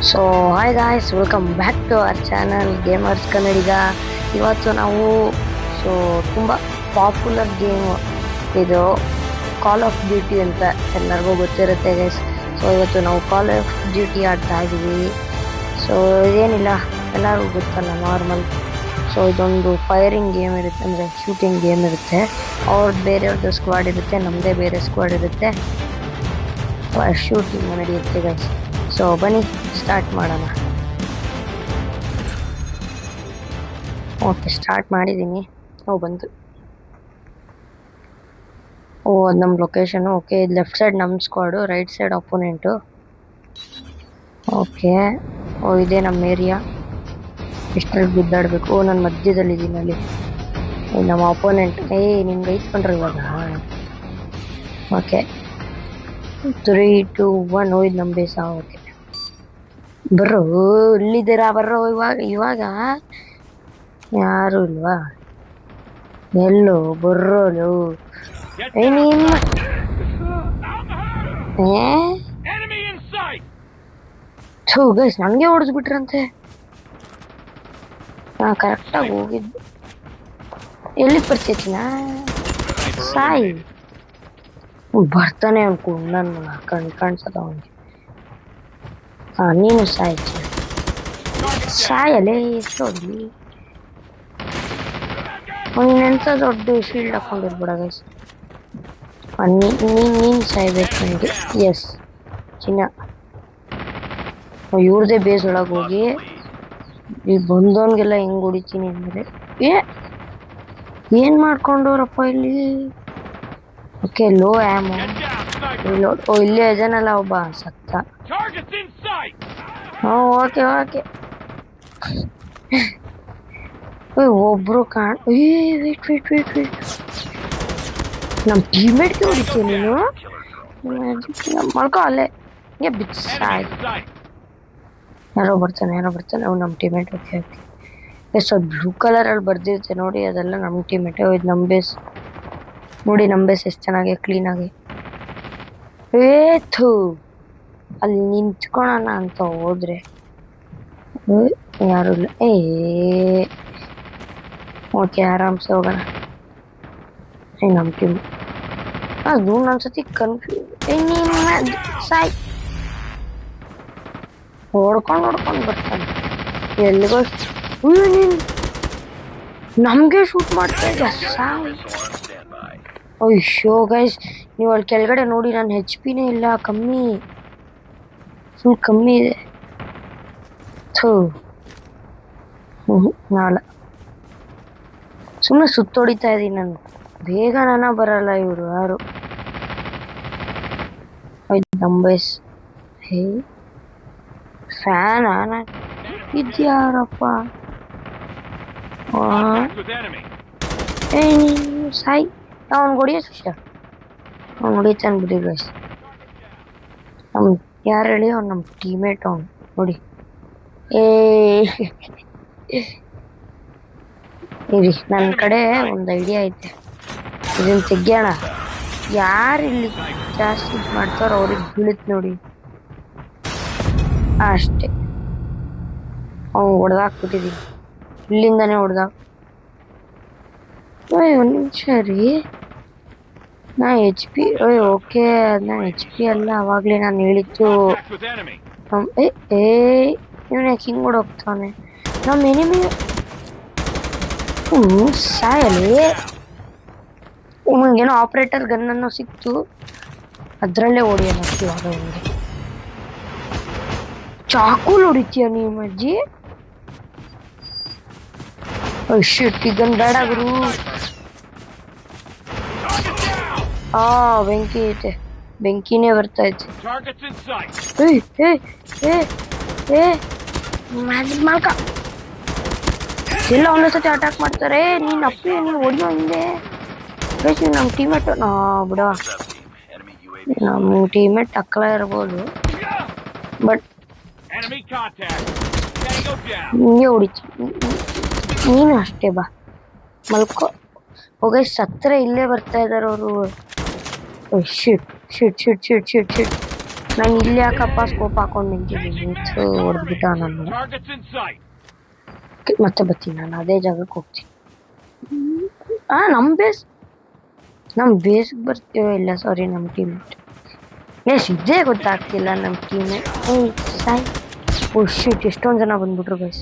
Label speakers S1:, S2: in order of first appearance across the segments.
S1: So hi guys, welcome back to our channel gamers Kannadiga. ಇವತ್ತು ನಾವು ತುಂಬ ಪಾಪ್ಯುಲರ್ ಗೇಮ್ ಇದು ಕಾಲ್ ಆಫ್ ಡ್ಯೂಟಿ ಅಂತ ಎಲ್ಲರಿಗೂ ಗೊತ್ತಿರುತ್ತೆ ಗೈಸ್. ಸೊ ಇವತ್ತು ನಾವು ಕಾಲ್ ಆಫ್ ಡ್ಯೂಟಿ ಆಡ್ತಾ ಇದ್ದೀವಿ. ಸೊ ಇದೇನಿಲ್ಲ, ಎಲ್ಲರಿಗೂ ಗೊತ್ತಲ್ಲ ನಾರ್ಮಲ್. ಸೊ ಇದೊಂದು ಫೈರಿಂಗ್ ಗೇಮ್ ಇರುತ್ತೆ, ಅಂದರೆ ಶೂಟಿಂಗ್ ಗೇಮ್ ಇರುತ್ತೆ. ಅವ್ರದ್ದು ಬೇರೆಯವ್ರದ್ದು ಸ್ಕ್ವಾಡ್ ಇರುತ್ತೆ, ನಮ್ಮದೇ ಬೇರೆ ಸ್ಕ್ವಾಡ್ ಇರುತ್ತೆ. ಶೂಟಿಂಗ್ ನಡೆಯುತ್ತೆ ಗೈಸ್. ಸೊ ಬನ್ನಿ ಸ್ಟಾರ್ಟ್ ಮಾಡೋಣ. ಓಕೆ, ಸ್ಟಾರ್ಟ್ ಮಾಡಿದ್ದೀನಿ. ಬಂತು. ಅದು ನಮ್ಮ ಲೊಕೇಶನು. ಓಕೆ, ಇದು ಲೆಫ್ಟ್ ಸೈಡ್ ನಮ್ಮ ಸ್ಕ್ವಾಡು, ರೈಟ್ ಸೈಡ್ ಅಪೋನೆಂಟು. ಓಕೆ, ಇದೇ ನಮ್ಮ ಏರಿಯಾ. ಇಷ್ಟರಲ್ಲಿ ಬಿದ್ದಾಡಬೇಕು. ನನ್ನ ಮಧ್ಯದಲ್ಲಿದ್ದೀನಿ ಅಲ್ಲಿ. ನಮ್ಮ ಅಪೋನೆಂಟ್. ನಿಮ್ಗೆ ಐತ್ಕೊಂಡ್ರೆ ಇವಾಗ. ಓಕೆ, 3, 2, 1. ಇದು ನಮ್ಮ ಬೇಸ. ಓಕೆ ಬರ್ರೋ, ಇಲ್ಲಿದ್ದೀರಾ? ಬರ್ರೋ ಇವಾಗ ಯಾರು ಇಲ್ವಾ? ಎಲ್ಲೋ ಬರ್ರೋಲು. ನಿಮ್ಮ ಗೈಸ್ ನನಗೆ ಹೊಡೆದ್ಬಿಟ್ರಂತೆ. ಕರೆಕ್ಟಾಗಿ ಹೋಗಿದ್ದು. ಎಲ್ಲಿಗೆ ಬರ್ತಿದ್ನ? ಸಾಯಿ ಬರ್ತಾನೆ ಅನ್ಕೊಂಡು ನನ್ನ ಕಾಣಿಸದ ಅವನಿಗೆ. ನೀನು ಸಾಯಲ್ಲೇ ಎಷ್ಟೋದ್ಲಿ. ಎಂತ ದೊಡ್ಡ ಶೀಲ್ಡ್ ಹಾಕೊಂಡಿರ್ಬೇಡ ಗೈಸ್. ನೀನು ಸಾಯ್ಬೇಕು ನನಗೆ. ಎಸ್ ಚಿನ್ನ. ಇವ್ರದೇ ಬೇಸ್ ಒಳಗೆ ಹೋಗಿ ಈ ಬಂದವನ್ಗೆಲ್ಲ ಹೆಂಗ್ ಹೊಡಿತೀನಿ ಅಂದರೆ ಏನ್ ಮಾಡ್ಕೊಂಡವ್ರಪ್ಪ ಇಲ್ಲಿ. ಓಕೆ, ಲೋ ಆ್ಯಮು. ಇಲ್ಲೇ ಇದನಲ್ಲ ಒಬ್ಬ ಸತ್ತ. Okay okay. ಒಬ್ರು ವೇಟ್. ನಮ್ಮ ಟೀಮೇಟ್ಗೆ ಹೊಡಿತೀಯ ನೀನು? ಮಳ್ಕೊ ಅಲ್ಲೇ. ಹಿಂಗೆ ಬಿಚ್ಚ. ಯಾರೋ ಬರ್ತಾನೆ. ಅವ್ನು ನಮ್ಮ ಟೀಮೇಟ್. ಓಕೆ ಎಸ್, ಅದು ಬ್ಲೂ ಕಲರಲ್ಲಿ ಬರ್ದಿರುತ್ತೆ ನೋಡಿ, ಅದೆಲ್ಲ ನಮ್ಮ ಟೀಮೇಟ್. ಇದು ನಮ್ಮ ಬೇಸ್ ನೋಡಿ. ನಮ್ಮ ಬೇಸ್ ಎಷ್ಟು ಚೆನ್ನಾಗಿ ಕ್ಲೀನಾಗಿ. ಅಲ್ಲಿ ನಿಂತ್ಕೊಳ್ಳೋಣ ಅಂತ ಹೋದ್ರೆ ಯಾರು ಇಲ್ಲ. ಓಕೆ, ಆರಾಮ್ಸೆ ಹೋಗೋಣ. ನಮ್ಮ ಟೀಮ್ ಅದು ಒಂದೊಂದ್ಸತಿ ಕನ್ಫ್ಯೂಸ್. ಸಾಯ್ ಹೊಡ್ಕೊಂಡು ಬರ್ತಾನೆ. ಎಲ್ಲಿಗೋ ನೀನು ನಮಗೆ ಶೂಟ್ ಮಾಡ್ತಾ ಇದ್ದ. ಸಾಯ್. ಅಯ್ಯೋ ಗೈಸ್, ನೀವು ಅಲ್ಲಿ ಕೆಳಗಡೆ ನೋಡಿ, ನನ್ನ HP-ನೇ ಇಲ್ಲ, ಫುಲ್ ಕಮ್ಮಿ ಇದೆ. ನಾಳ ಸುಮ್ಮನೆ ಸುತ್ತೊಡಿತಾ ಇದ್ದೀನಿ ನಾನು. ಬೇಗ ಬರಲ್ಲ ಇವರು ಯಾರು. ನಂಬರ್ಸ್ ಫ್ಯಾನ್ ಇದ್ಯಾರಪ್ಪ? ಸಾಯಿ. ಅವ್ನು ಹೊಡಿಯೋ ಶಿಷ್ಯ, ಅವ್ನು ಹೊಡಿತಾನೆ ಬಿಡಿ ಗೈಸ್. ಯಾರು ಹೇಳಿ? ಅವ್ನು ನಮ್ಮ ಟೀಮೇಟ್. ಅವ್ನು ನೋಡಿ. ಇರಿ, ನನ್ನ ಕಡೆ ಒಂದು ಐಡಿಯಾ ಐತೆ, ಇದನ್ನು ತೆಗ್ಯೋಣ. ಯಾರು ಇಲ್ಲಿ ಜಾಸ್ತಿ ಮಾಡ್ತಾರೋ ಅವ್ರಿಗೆ ಬೀಳುತ್ತೆ ನೋಡಿ. ಅಷ್ಟೇ, ಅವ್ನು ಹೊಡೆದಾಕ್ಬಿಟ್ಟಿದ್ದೀನಿ. ಇಲ್ಲಿಂದಾನೇ ಹೊಡೆದಾಕ್. ಒಂದು ನಿಮಿಷ ರೀ, ನಾ HP. ಓಕೆ, ಅದನ್ನ HP ಅಲ್ಲ, ಅವಾಗಲೇ ನಾನು ಹೇಳಿದ್ದು. ಇವನು ಯಾಕೆ ಹಿಂಗೆ ಹೊಡೋಗ್ತಾನೆ? ನಮ್ಮ ಎನಿಮಿ ಸಾಯಲಿ. ಏನೋ ಆಪರೇಟರ್ ಗನ್ನನ್ನು ಸಿಕ್ತು, ಅದರಲ್ಲೇ ಹೊಡಿಯೋಣ. ಇವಾಗ ಒಂದು ಚಾಕುಲ್ ಹೊಡಿತೀಯ ನೀವು ಅಜ್ಜಿ? ಶಿಟ್, ಈ ಗನ್ ಬೇಡ ಗುರು. ಬೆಂಕಿ ಐತೆ, ಬೆಂಕಿನೇ ಬರ್ತಾ ಐತೆ. ಮಾಡ್ಕ ಎಲ್ಲ ಒಂದೊಂದ್ಸತಿ ಅಟ್ಯಾಕ್ ಮಾಡ್ತಾರೆ. ನೀನು ಅಪ್ಪಿ, ನೀನು ಹೊಡಿಯೋ ಹಿಂದೆ. ನಮ್ಮ ಟೀಮೇಟ್ ಬಿಡ, ನಮ್ಮ ಟೀಮೇಟ್ ಟಕ್ಕಲ ಇರ್ಬೋದು, ಬಟ್ ಹಿಂಗೆ ಹೊಡಿತೀನಿ. ನೀನು ಅಷ್ಟೇ ಬಾ, ಮಲ್ಕೋ. ಹೋಗಿ ಸತ್ರ ಇಲ್ಲೇ ಬರ್ತಾ ಇದ್ದಾರೆ ಅವರು. ಶಿಟ್ ಶಿಟ್ ಶಿಟ್ ಶಿಟ್ ಶಿಟ್ ಶಿಟ್ ನಾನು ಇಲ್ಲಿ ಯಾಕಪ್ಪ ಸ್ಕೋಪ್ ಹಾಕೊಂಡು ನಿಂತಿದ್ದೀನಿ ಹೊಡೆದ್ಬಿಟ್ಟ ನಾನು. ಮತ್ತೆ ಬರ್ತೀನಿ ನಾನು ಅದೇ ಜಾಗಕ್ಕೆ ಹೋಗ್ತೀನಿ. ನಮ್ಮ ಬೇಸ್ಗೆ ಬರ್ತೀವೋ ಇಲ್ಲ, ಸಾರಿ ನಮ್ಮ ಟೀಮೇಟ್. ಇದೇ ಗೊತ್ತಾಗ್ತಿಲ್ಲ ನಮ್ಮ ಟೀಮೇಟ್. ಸಾಯ್. ಓ ಶಿಟ್, ಎಷ್ಟೊಂದು ಜನ ಬಂದ್ಬಿಟ್ರು ಗೈಸ್.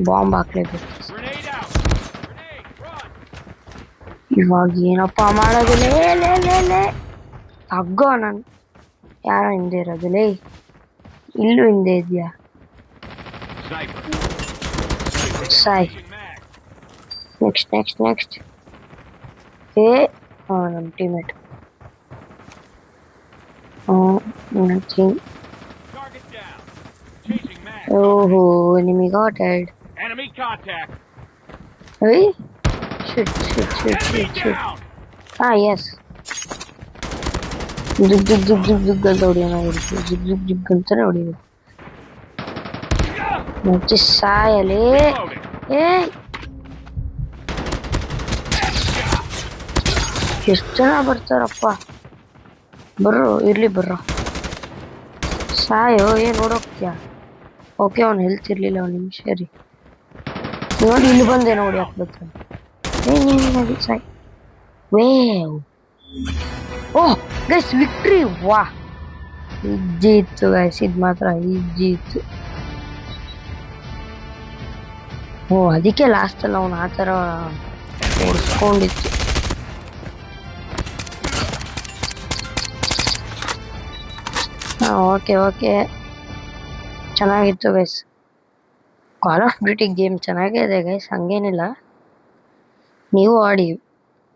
S1: ಬಾಂಬ್ ಹಾಕ್ಲೇಬೇಕು. ಇವಾಗ ಏನಪ್ಪ ಮಾಡೋದು? ಲೇ ತಗ್ಗೋ. ನಾನು ಯಾರೋ ಹಿಂದೆ ಇರೋದು ಲೇ. ಇಲ್ಲೂ ಹಿಂದೆ ಇದೆಯಾ? ಸಾಯ್. ನೆಕ್ಸ್ಟ್ ನಮ್ಮ ಟೀಮೇಟ್. ನಥಿಂಗ್. ಓಹೋ, enemy got dead. Hey, shit. Yes. ಜಿಗ್ ಅಂತ ಹೊಡಿಯೋಣ. ಜಿಗ್ ಅಂತಾನೆ ಹೊಡಿಯೋದು. ಮತ್ತೆ ಸಾಯಲೇ. ಎಷ್ಟು ಜನ ಬರ್ತಾರಪ್ಪ. ಇರ್ಲಿ ಬರ್ರೋ. ಸಾಯೋ, ಏನ್ ನೋಡೋಗ್ತೀಯ? ಓಕೆ, ಅವ್ನು ಹೆಲ್ತ್ ಇರ್ಲಿಲ್ಲ. ಒಂದು ನಿಮಿಷ ರೀ. ನೋಡಿ ಇಲ್ಲಿ ಬಂದೆ ನೋಡಿ ಹಾಕ್ಬೇಕು. ಸಾಯ್. ಓಹ್ ಗೈಸ್, ವಿಕ್ಟ್ರಿ. ವಾ, ಈಜಿ ಇತ್ತು ಗೈಸ್, ಇದು ಮಾತ್ರ ಈಜಿ ಇತ್ತು. ಅದಕ್ಕೆ ಲಾಸ್ಟಲ್ಲಿ ಅವನು ಆ ಥರ ಓಡಿಸ್ಕೊಂಡಿತ್ತು. ಓಕೆ, ಚೆನ್ನಾಗಿತ್ತು guys. Call of duty game ಚೆನ್ನಾಗೇ ಇದೆ ಗೈಸ್, ಹಂಗೇನಿಲ್ಲ. ನೀವು ಆಡಿ,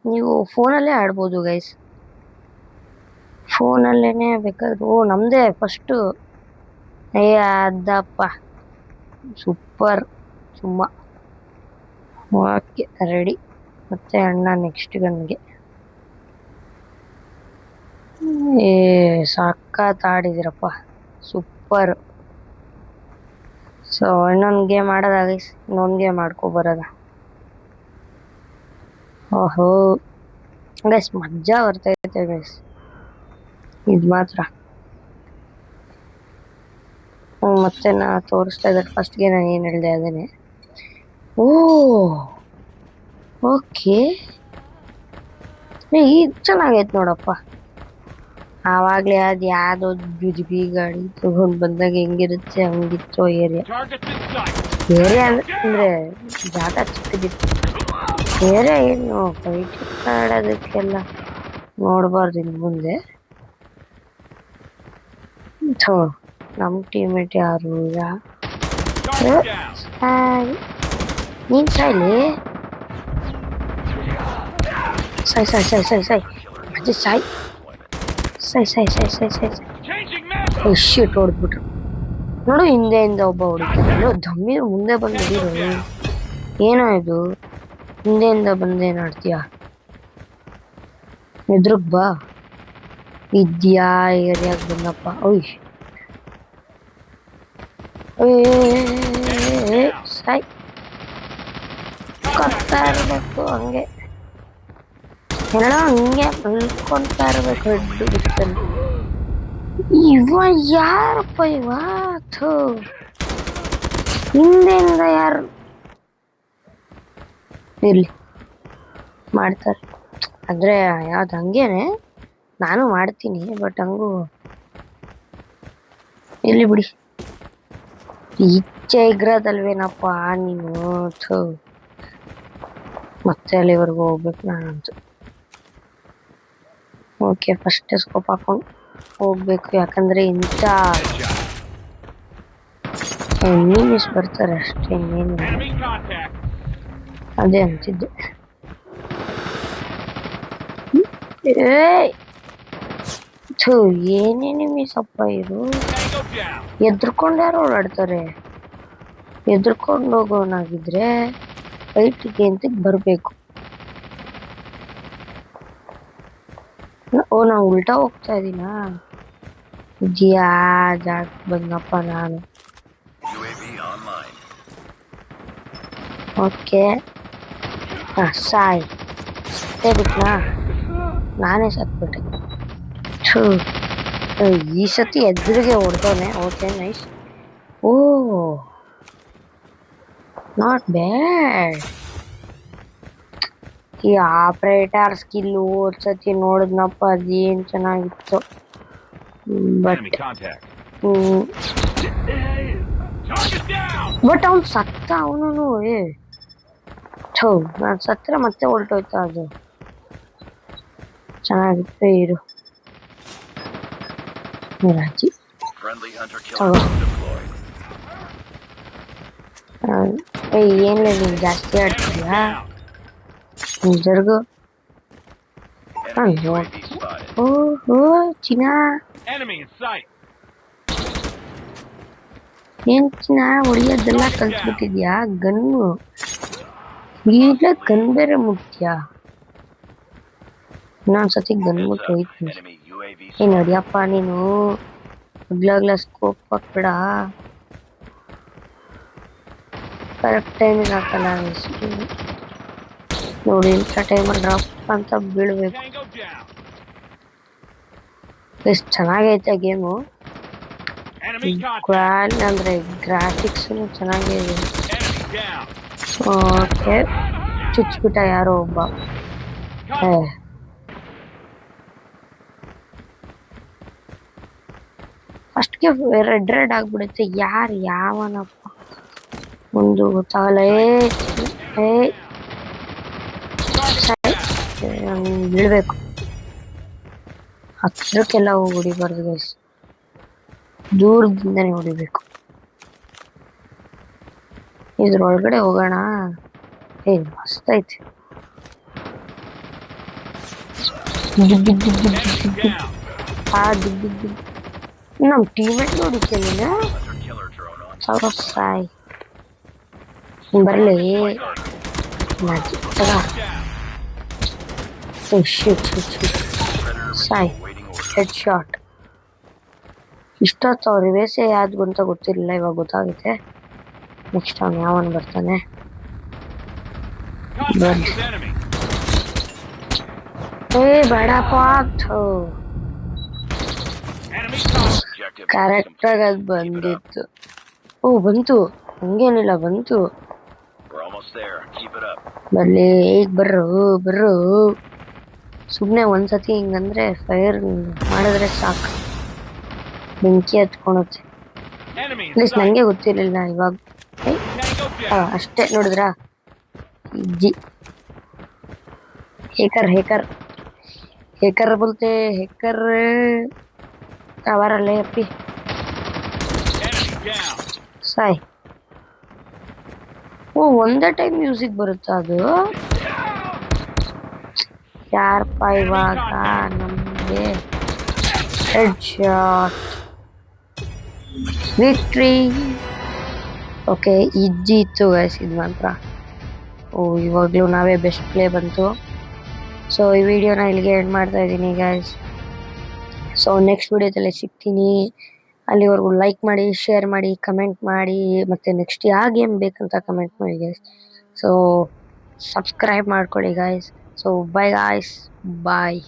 S1: ನೀವು ಫೋನಲ್ಲೇ ಆಡ್ಬೋದು ಗೈಸ್. ಫೋನಲ್ಲೇ ಬೇಕಾದ್ರೆ. ನಮ್ಮದೇ ಫಸ್ಟು. ಅದಪ್ಪ ಸೂಪರ್. ಸುಮ್ಮ ಓಕೆ, ರೆಡಿ. ಮತ್ತೆ ಅಣ್ಣ ನೆಕ್ಸ್ಟ್ ಗನ್ಗೆ. ಸಖತ್ ಆಡಿದಿರಪ್ಪ, ಸೂಪರ್. ಸೊ ಇನ್ನೊಂದು ಗೇಮ್ ಆಡೋದ ಗೈಸ್, ಇನ್ನೊಂದು ಗೇಮ್ ಆಡ್ಕೊಬರೋದ. ಓಹೋ ಗೈಸ್, ಮಜಾ ಬರ್ತೈತೆ ಗೈಸ್, ಇದು ಮಾತ್ರ. ಮತ್ತೆ ನಾ ತೋರಿಸ್ತಾ ಇದ್ದೆ ಫಸ್ಟ್ಗೆ ನಾನು ಏನು ಹೇಳಿದೆ ಅದನ್ನೇ. ಓಕೆ, ಇದು ಚೆನ್ನಾಗೈತೆ ನೋಡಪ್ಪ. ಆವಾಗಲೇ ಅದು ಯಾವುದೋ ಜುಜುಬಿ ಗಾಡಿ ತಗೊಂಡು ಬಂದಾಗ ಹೆಂಗಿರುತ್ತೆ ಹಂಗಿತ್ತು ಏರಿಯಾ ಅಂದರೆ ಜಾಗ ಚಿಕ್ಕದಿತ್ತು. ಏರಿಯಾ ಏನು ಫೈಟ್ ಆಡೋದಕ್ಕೆಲ್ಲ ನೋಡಬಾರ್ದು ಇನ್ನು ಮುಂದೆ. ನಮ್ಮ ಟೀಮೇಟ್ ಯಾರು? ನೀನು ಸಾಯ್ಲಿ. ಸಾಯ್ ಅಜ್ಜಿ ಸಾಯ್. ಶಿಟ್, ಹೊಡೆದ್ಬಿಟ್ರು ನೋಡು. ಹಿಂದೆಯಿಂದ ಒಬ್ಬ ಹೊಡಿತಾನೆ. ದಮ್ಮೀರು ಮುಂದೆ ಬಂದು ಹೊಡಿರೋ. ಏನೋ ಇದು, ಹಿಂದೆಯಿಂದ ಬಂದೇನು ಆಡ್ತೀಯ? ಎದ್ರಗ್ ಬಾ. ಇದ್ಯಾ ಏರಿಯಾಗ ಬಂದಪ್ಪ. ಸಾಯ್. ಕೊಡ್ತಾ ಇರ್ಬೇಕು ಹಂಗೆ, ಎಲ್ಲ ಹಂಗೆ ಮಲ್ಕೊಳ್ತಾ ಇರ್ಬೇಕು. ಹೆಡ್ಡು ಬಿತ್ತಲ್ಲಿ. ಇವ ಯಾರಪ್ಪ ಇವ? ಹಿಂದೆಯಿಂದ ಯಾರು ಇರ್ಲಿ ಮಾಡ್ತಾರೆ ಅಂದ್ರೆ ಯಾವ್ದು ಹಂಗೇನೆ ನಾನು ಮಾಡ್ತೀನಿ. ಬಟ್ ಹಂಗೂ ಇಲ್ಲಿ ಬಿಡಿ, ಈಚೆ ಇಗ್ರದಲ್ವೇನಪ್ಪ ನೀನು. ಮತ್ತೆ ಅಲ್ಲಿವರೆಗೂ ಹೋಗ್ಬೇಕು ನಾನಂತೂ. ಓಕೆ, ಫಸ್ಟ್ ಸ್ಕೋಪ್ ಹಾಕೊಂಡು ಹೋಗ್ಬೇಕು, ಯಾಕಂದ್ರೆ ಇಂಥ ಎನಿಮೀಸ್ ಬರ್ತಾರೆ ಅಷ್ಟೇ, ಇನ್ನೇನಿಲ್ಲ. ಅದೇ ಅಂತಿದ್ದೆ. ಏನೇನಿಮೀಸಪ್ಪ ಇದು? ಎದ್ರಕೊಂಡು ಯಾರು ಓಡಾಡ್ತಾರೆ? ಎದ್ರಕೊಂಡು ಹೋಗೋನಾಗಿದ್ರೆ ಫೈಟಿಗೆ ಅಂತ ಬರಬೇಕು. ನಾವು ಉಲ್ಟಾ ಹೋಗ್ತಾ ಇದೀನಾ? ಜಾಗ ಬಂದಪ್ಪ ನಾನು. ಓಕೆ, ಸಾಯ್. ಬಿಟ್ನಾ? ನಾನೇ ಸತ್ಬಿಟ್ಟೆ. ಈ ಸತಿ ಎದುರಿಗೆ ಹೊಡೆದವನೆ. Okay nice. Oh not bad. ಈ ಆಪರೇಟರ್ ಸ್ಕಿಲ್ ಸತಿ ನೋಡಿದ್ನಪ್ಪ, ಅದೇನ್ ಚೆನ್ನಾಗಿತ್ತು. ಬಟ್ ಅವ್ನು ಸತ್ತ. ಅವನು ನಾನು ಸತ್ರ ಮತ್ತೆ ಹೊಲ್ಟೋಯ್ತ. ಅದು ಚೆನ್ನಾಗಿತ್ತು. ಇರು ರಾಜಿ ಏನಿಲ್ಲ, ನೀನು ಜಾಸ್ತಿ ಆಡ್ತಿದ್ಯಾ ಜರ್ಗು. ಓಹೋ ಚಿನ್ನ, ಏನ್ ಚಿನ್ನ ಹೊಡಿಯೋದೆಲ್ಲ ಕಲ್ತ್ಬಿಟ್ಟಿದ್ಯಾ? ಗನ್ನು ಈಗ ಗನ್ ಬೇರೆ ಮುಟ್ಟ್ಯಾ? ಇನ್ನೊಂದ್ಸತಿ ಗನ್ ಮುಟ್ಟು ಹೋಯ್ತೀನಿ. ಏನ್ ನಡಿಯಪ್ಪ ನೀನು, ಹಗ್ಲಾಗ್ಲ ಸ್ಕೋಪ್ ಹಾಕ್ಬೇಡ. ಕರೆಕ್ಟ್ ಟೈಮಿಗೆ ಹಾಕಲ್ಲ ನೋಡಿ. ಇಂಥ ಟೈಮಲ್ಲಿ ಡ್ರಾಪ್ ಅಂತ ಬೀಳ್ಬೇಕು. ಎಷ್ಟು ಚೆನ್ನಾಗೈತೆ ಗೇಮು. ಅಂದ್ರೆ ಗ್ರಾಫಿಕ್ಸ್ ಚೆನ್ನಾಗೇ ಇದೆ. ಓಕೆ, ಚುಚ್ಬಿಟ್ಟ ಯಾರೋ ಒಬ್ಬ. ಫಸ್ಟ್ಗೆ ರೆಡ್ ಆಗ್ಬಿಡುತ್ತೆ. ಯಾವನಪ್ಪ ಒಂದು ಗೊತ್ತಾಗಲ್ಲ. ಬೀಳ್ಬೇಕು. ಹತ್ರಕ್ಕೆಲ್ಲ ಹೋಗಿ ಹೊಡಿಬಾರ್ದು ಗೈಸ್, ದೂರದಿಂದನೇ ಹೊಡಿಬೇಕು. ಇದ್ರೊಳಗಡೆ ಹೋಗೋಣ. ಮಸ್ತ್ ಐತಿ. ನಮ್ ಟೀಮೇಟ್ ನೋಡಿಕೆ ನೀನು ಸಾಯ್ ಬರ್ಲಿ. ಸಾಯ್ ಹೆಡ್ ಶಾಟ್. ಇಷ್ಟೊತ್ತು ಅವ್ರ ವೇಸೆ ಯಾವ್ದು ಅಂತ ಗೊತ್ತಿರಲಿಲ್ಲ, ಇವಾಗ ಗೊತ್ತಾಗುತ್ತೆ. ನೆಕ್ಸ್ಟ್ ಅವ್ನು ಯಾವನ್ ಬರ್ತಾನೆ. ಬೇಡಪ್ಪ. ಕರೆಕ್ಟಾಗಿ ಅದು ಬಂದಿತ್ತು. ಬಂತು, ಹಂಗೇನಿಲ್ಲ, ಬಂತು. ಬರ್ಲಿ, ಈಗ ಬರ್ರು. ಸುಮ್ನೆ ಒಂದ್ಸತಿ ಹಿಂಗಂದ್ರೆ ಫೈರ್ ಮಾಡಿದ್ರೆ ಸಾಕು, ಬೆಂಕಿ ಹತ್ಕೊಳುತ್ತೆ. ಪ್ಲೀಸ್ ನಂಗೆ ಗೊತ್ತಿರ್ಲಿಲ್ಲ ಇವಾಗ. ಅಷ್ಟೇ ನೋಡಿದ್ರಾ? ಇಜ್ಜಿ ಹೇಕರ್ बोलते ಹೇಕರ್ ಅವರಲ್ಲೇ ಅಪ್ಪಿ ಸಾಯ್. ಒಂದೇ ಟೈಮ್ ಮ್ಯೂಸಿಕ್ ಬರುತ್ತಾ ಅದು? ಯಾರಪ್ಪ ಇವಾಗ ನಮಗೆ ಹೆಡ್ ಶಾಟ್ ವಿಕ್ಟ್ರಿ. ಓಕೆ, ಇಜ್ಜಿ ಇತ್ತು ಗೈಸ್ ಇದು ಮಾತ್ರ. ಇವಾಗಲೂ ನಾವೇ ಬೆಸ್ಟ್ ಪ್ಲೇ ಬಂತು. ಸೊ ಈ ವಿಡಿಯೋನ ಇಲ್ಲಿಗೆ ಎಂಡ್ ಮಾಡ್ತಾ ಇದ್ದೀನಿ ಗೈಸ್. ಸೊ ನೆಕ್ಸ್ಟ್ ವಿಡಿಯೋದಲ್ಲಿ ಸಿಗ್ತೀನಿ. ಅಲ್ಲಿವರೆಗೂ ಲೈಕ್ ಮಾಡಿ, ಶೇರ್ ಮಾಡಿ, ಕಮೆಂಟ್ ಮಾಡಿ, ಮತ್ತೆ ನೆಕ್ಸ್ಟ್ ಯಾವ ಗೇಮ್ ಬೇಕಂತ ಕಮೆಂಟ್ ಮಾಡಿ ಗೈಸ್. ಸೊ ಸಬ್ಸ್ಕ್ರೈಬ್ ಮಾಡ್ಕೊಳ್ಳಿ guys. So by guys, bye.